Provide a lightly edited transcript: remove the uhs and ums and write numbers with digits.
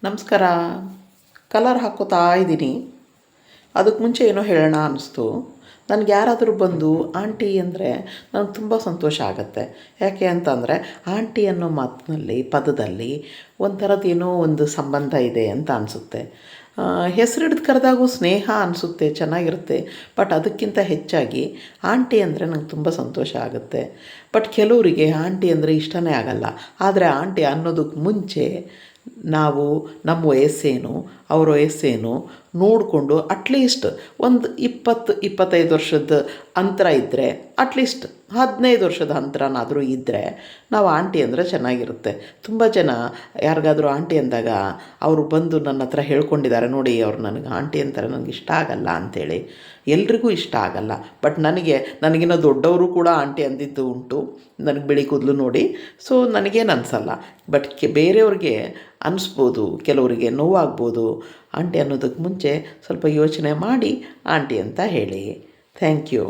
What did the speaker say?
ನಮಸ್ಕಾರ. ಕಲರ್ ಹಾಕ್ಕೋತಾ ಇದ್ದೀನಿ. ಅದಕ್ಕೆ ಮುಂಚೆ ಏನೋ ಹೇಳೋಣ ಅನ್ನಿಸ್ತು. ನನಗೆ ಯಾರಾದರೂ ಬಂದು ಆಂಟಿ ಅಂದರೆ ನನಗೆ ತುಂಬ ಸಂತೋಷ ಆಗುತ್ತೆ. ಯಾಕೆ ಅಂತಂದರೆ ಆಂಟಿ ಅನ್ನೋ ಮಾತಿನಲ್ಲಿ ಪದದಲ್ಲಿ ಒಂಥರದ್ದೇನೋ ಒಂದು ಸಂಬಂಧ ಇದೆ ಅಂತ ಅನಿಸುತ್ತೆ. ಹೆಸರಿಡ್ದು ಕರೆದಾಗೂ ಸ್ನೇಹ ಅನಿಸುತ್ತೆ, ಚೆನ್ನಾಗಿರುತ್ತೆ. ಬಟ್ ಅದಕ್ಕಿಂತ ಹೆಚ್ಚಾಗಿ ಆಂಟಿ ಅಂದರೆ ನಂಗೆ ತುಂಬ ಸಂತೋಷ ಆಗುತ್ತೆ. ಬಟ್ ಕೆಲವರಿಗೆ ಆಂಟಿ ಅಂದರೆ ಇಷ್ಟನೇ ಆಗಲ್ಲ. ಆದರೆ ಆಂಟಿ ಅನ್ನೋದಕ್ಕೆ ಮುಂಚೆ ನಾವು ನಮ್ಮ ವಯಸ್ಸೇನು, ಅವ್ರ ವಯಸ್ಸೇನು ನೋಡಿಕೊಂಡು ಅಟ್ಲೀಸ್ಟ್ ಒಂದು 20-25 ವರ್ಷದ ಅಂತರ ಇದ್ದರೆ, ಅಟ್ಲೀಸ್ಟ್ 15 ವರ್ಷದ ಅಂತರನಾದರೂ ಇದ್ದರೆ ನಾವು ಆಂಟಿ ಅಂದರೆ ಚೆನ್ನಾಗಿರುತ್ತೆ. ತುಂಬ ಜನ ಯಾರಿಗಾದರೂ ಆಂಟಿ ಅಂದಾಗ ಅವರು ಬಂದು ನನ್ನ ಹತ್ರ ಹೇಳ್ಕೊಂಡಿದ್ದಾರೆ, ನೋಡಿ ಅವ್ರು ನನಗೆ ಆಂಟಿ ಅಂತಾರೆ, ನನಗೆ ಇಷ್ಟ ಆಗಲ್ಲ ಅಂಥೇಳಿ. ಎಲ್ರಿಗೂ ಇಷ್ಟ ಆಗಲ್ಲ. ಬಟ್ ನನಗಿನ್ನೂ ದೊಡ್ಡವರು ಕೂಡ ಆಂಟಿ ಅಂದಿದ್ದು ಉಂಟು, ನನಗೆ ಬಿಳಿ ಕೂದಲು ನೋಡಿ. ಸೊ ನನಗೇನು ಅನಿಸಲ್ಲ. ಬಟ್ ಬೇರೆಯವ್ರಿಗೆ ಅನ್ನಿಸ್ಬೋದು, ಕೆಲವರಿಗೆ ನೋವಾಗ್ಬೋದು. ಆಂಟಿ ಅನ್ನೋದಕ್ಕೆ ಮುಂಚೆ ಸ್ವಲ್ಪ ಯೋಚನೆ ಮಾಡಿ ಆಂಟಿ ಅಂತ ಹೇಳಿ. Thank you.